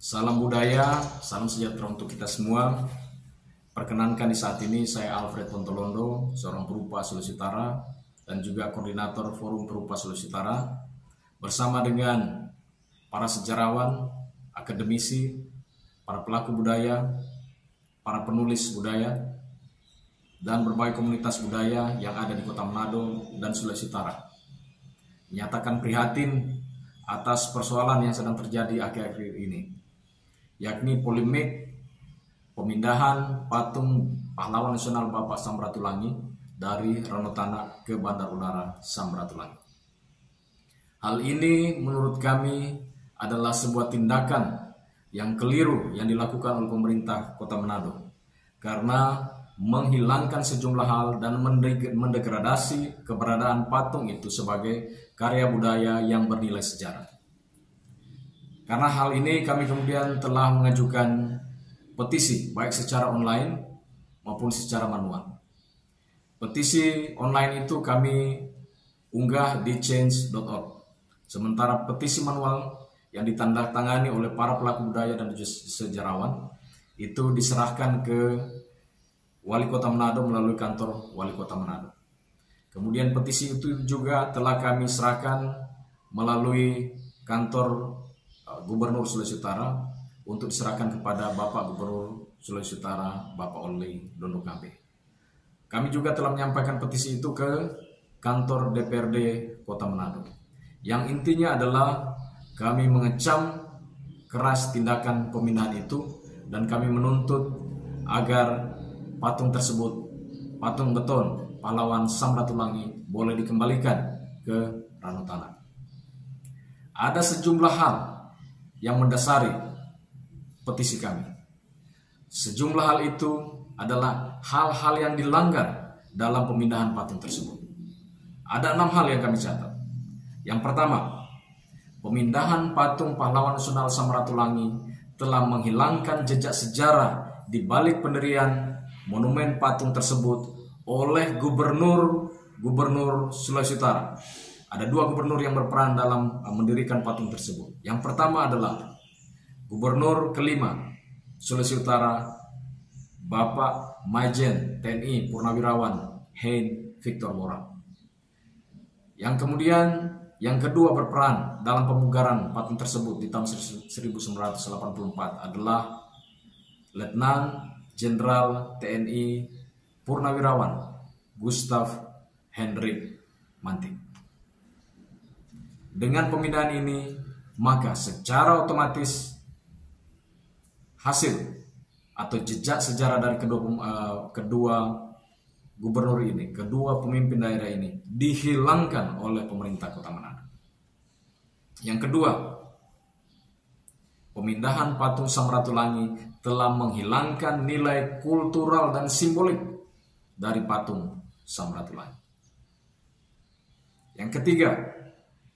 Salam budaya, salam sejahtera untuk kita semua. Perkenankan di saat ini saya Alfred Pontolondo, seorang perupa Sulawesi Utara dan juga koordinator Forum Perupa Sulawesi Utara, bersama dengan para sejarawan, akademisi, para pelaku budaya, para penulis budaya, dan berbagai komunitas budaya yang ada di Kota Manado dan Sulawesi Utara. Menyatakan prihatin atas persoalan yang sedang terjadi akhir-akhir ini, yakni polemik pemindahan patung pahlawan nasional Bapak Samratulangi dari Ranotana ke Bandar Udara Samratulangi. Hal ini menurut kami adalah sebuah tindakan yang keliru yang dilakukan oleh pemerintah Kota Manado, karena menghilangkan sejumlah hal dan mendegradasi keberadaan patung itu sebagai karya budaya yang bernilai sejarah. Karena hal ini kami kemudian telah mengajukan petisi baik secara online maupun secara manual. Petisi online itu kami unggah di change.org. Sementara petisi manual yang ditandatangani oleh para pelaku budaya dan sejarawan itu diserahkan ke Wali Kota Manado melalui kantor Wali Kota Manado. Kemudian petisi itu juga telah kami serahkan melalui kantor Gubernur Sulawesi Utara untuk diserahkan kepada Bapak Gubernur Sulawesi Utara, Bapak Oli Dondo Kambe. Kami juga telah menyampaikan petisi itu ke kantor DPRD Kota Manado, yang intinya adalah kami mengecam keras tindakan pemindahan itu dan kami menuntut agar patung tersebut, patung beton pahlawan Samratulangi, boleh dikembalikan ke Ranotana. Ada sejumlah hal yang mendasari petisi kami. Sejumlah hal itu adalah hal-hal yang dilanggar dalam pemindahan patung tersebut. Ada 6 hal yang kami catat. Yang pertama, pemindahan patung pahlawan nasional Samratulangi telah menghilangkan jejak sejarah di balik pendirian monumen patung tersebut oleh Gubernur Sulawesi Utara. Ada 2 gubernur yang berperan dalam mendirikan patung tersebut. Yang pertama adalah Gubernur kelima Sulawesi Utara, Bapak Majen TNI Purnawirawan Hein Victor Mora. Yang kemudian yang kedua berperan dalam pemugaran patung tersebut di tahun 1984 adalah Letnan Jenderal TNI Purnawirawan Gustav Hendrik Manting. Dengan pemindahan ini, maka secara otomatis hasil atau jejak sejarah dari kedua gubernur ini, kedua pemimpin daerah ini dihilangkan oleh pemerintah Kota Manado. Yang kedua, pemindahan patung Samratulangi telah menghilangkan nilai kultural dan simbolik dari patung Samratulangi. Yang ketiga,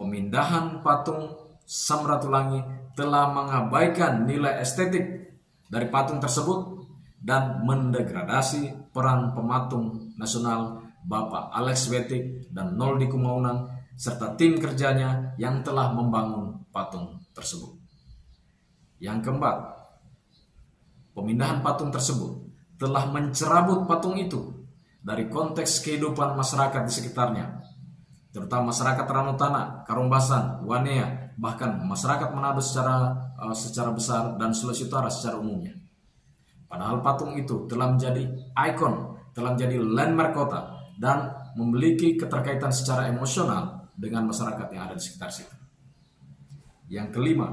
pemindahan patung Samratulangi telah mengabaikan nilai estetik dari patung tersebut dan mendegradasi peran pematung nasional Bapak Alex Wetik dan Noldi Kumaunang serta tim kerjanya yang telah membangun patung tersebut. Yang keempat, pemindahan patung tersebut telah mencerabut patung itu dari konteks kehidupan masyarakat di sekitarnya, terutama masyarakat Ranotana, Karombasan, Wanea, bahkan masyarakat Manado secara besar dan Sulawesi Utara secara umumnya. Padahal patung itu telah menjadi ikon, telah menjadi landmark kota dan memiliki keterkaitan secara emosional dengan masyarakat yang ada di sekitar situ. Yang kelima,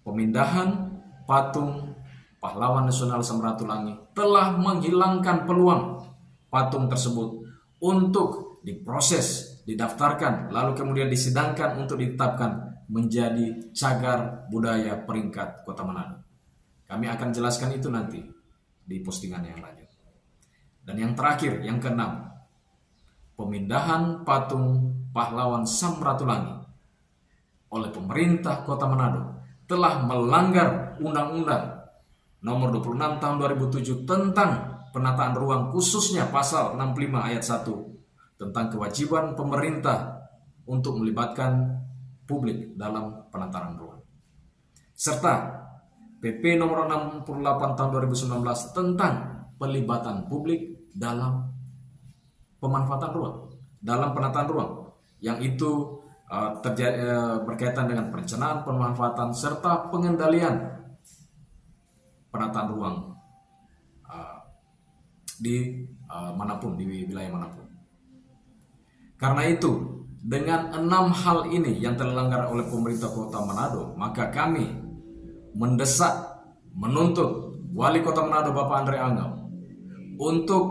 pemindahan patung pahlawan nasional Samratulangi telah menghilangkan peluang patung tersebut untuk diproses, didaftarkan, lalu kemudian disidangkan untuk ditetapkan menjadi cagar budaya peringkat Kota Manado. Kami akan jelaskan itu nanti di postingan yang lanjut. Dan yang terakhir, yang keenam, pemindahan patung pahlawan Samratulangi oleh pemerintah Kota Manado telah melanggar Undang-Undang Nomor 26 Tahun 2007 tentang penataan ruang, khususnya pasal 65 ayat 1 tentang kewajiban pemerintah untuk melibatkan publik dalam penataan ruang. serta PP nomor 68 tahun 2019 tentang pelibatan publik dalam pemanfaatan ruang, dalam penataan ruang, yang itu berkaitan dengan perencanaan, pemanfaatan, serta pengendalian penataan ruang di manapun, di wilayah manapun. Karena itu, dengan 6 hal ini yang terlanggar oleh pemerintah Kota Manado, maka kami mendesak, menuntut Wali Kota Manado Bapak Andre Angau untuk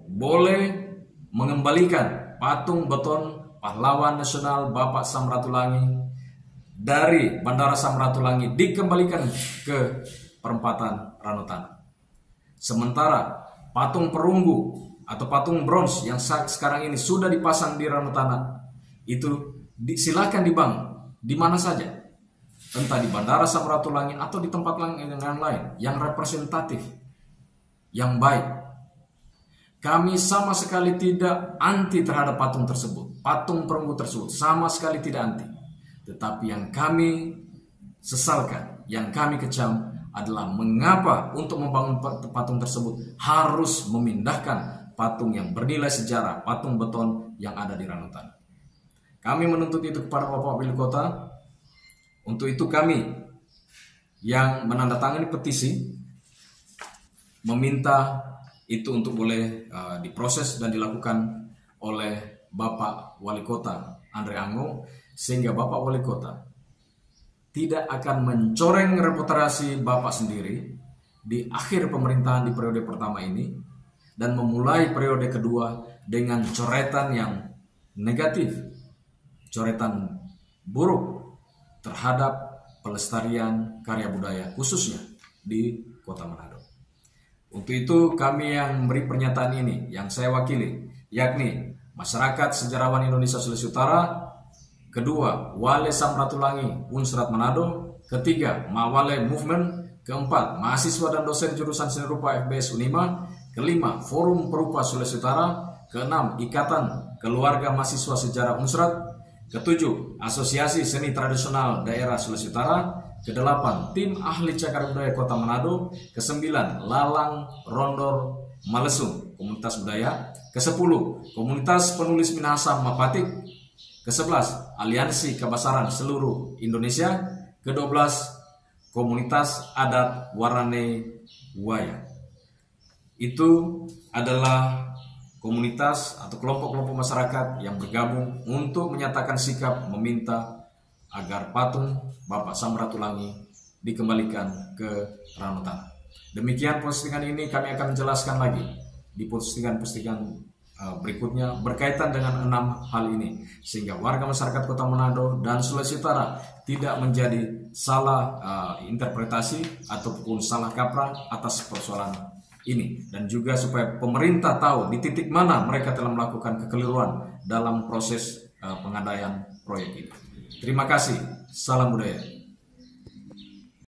boleh mengembalikan patung beton pahlawan nasional Bapak Samratulangi dari Bandara Samratulangi, dikembalikan ke perempatan Ranotana. Sementara patung perunggu atau patung bronze yang sekarang ini sudah dipasang di Ranotana itu silakan dibangun di mana saja, entah di Bandara Samratulangi atau di tempat yang lain yang representatif, yang baik. Kami sama sekali tidak anti terhadap patung tersebut, patung perunggu tersebut, sama sekali tidak anti. Tetapi yang kami sesalkan, yang kami kecam adalah mengapa untuk membangun patung tersebut harus memindahkan patung yang bernilai sejarah, patung beton yang ada di Ranotana. Kami menuntut itu kepada Bapak Wali Kota. Untuk itu kami yang menandatangani petisi meminta itu untuk boleh diproses dan dilakukan oleh Bapak Wali Kota Andre Angau, sehingga Bapak Wali Kota tidak akan mencoreng reputasi Bapak sendiri di akhir pemerintahan di periode pertama ini dan memulai periode kedua dengan coretan yang negatif, coretan buruk terhadap pelestarian karya budaya khususnya di Kota Manado. Untuk itu kami yang memberi pernyataan ini, yang saya wakili, yakni Masyarakat Sejarawan Indonesia Sulawesi Utara, kedua Wale Samratulangi Unsrat Manado, ketiga Mawale Movement, keempat mahasiswa dan dosen jurusan seni rupa FBS Unima, kelima Forum Perupa Sulawesi Utara, keenam Ikatan Keluarga Mahasiswa Sejarah Unsrat, ketujuh Asosiasi Seni Tradisional Daerah Sulawesi Utara, kedelapan Tim Ahli Cagar Budaya Kota Manado, kesembilan Lalang Rondor Malesung Komunitas Budaya, kesepuluh Komunitas Penulis Minahasa Mapatik, ke-11 Aliansi Kebasaran Seluruh Indonesia, ke-12 Komunitas Adat Warane Waya. Itu adalah komunitas atau kelompok-kelompok masyarakat yang bergabung untuk menyatakan sikap meminta agar patung Bapak Samratulangi dikembalikan ke Ranotana. Demikian postingan ini, kami akan menjelaskan lagi di postingan-postingan berikutnya berkaitan dengan 6 hal ini, sehingga warga masyarakat Kota Manado dan Sulawesi Utara tidak menjadi salah interpretasi ataupun salah kaprah atas persoalan ini, dan juga supaya pemerintah tahu di titik mana mereka telah melakukan kekeliruan dalam proses pengadaan proyek ini. Terima kasih, salam budaya.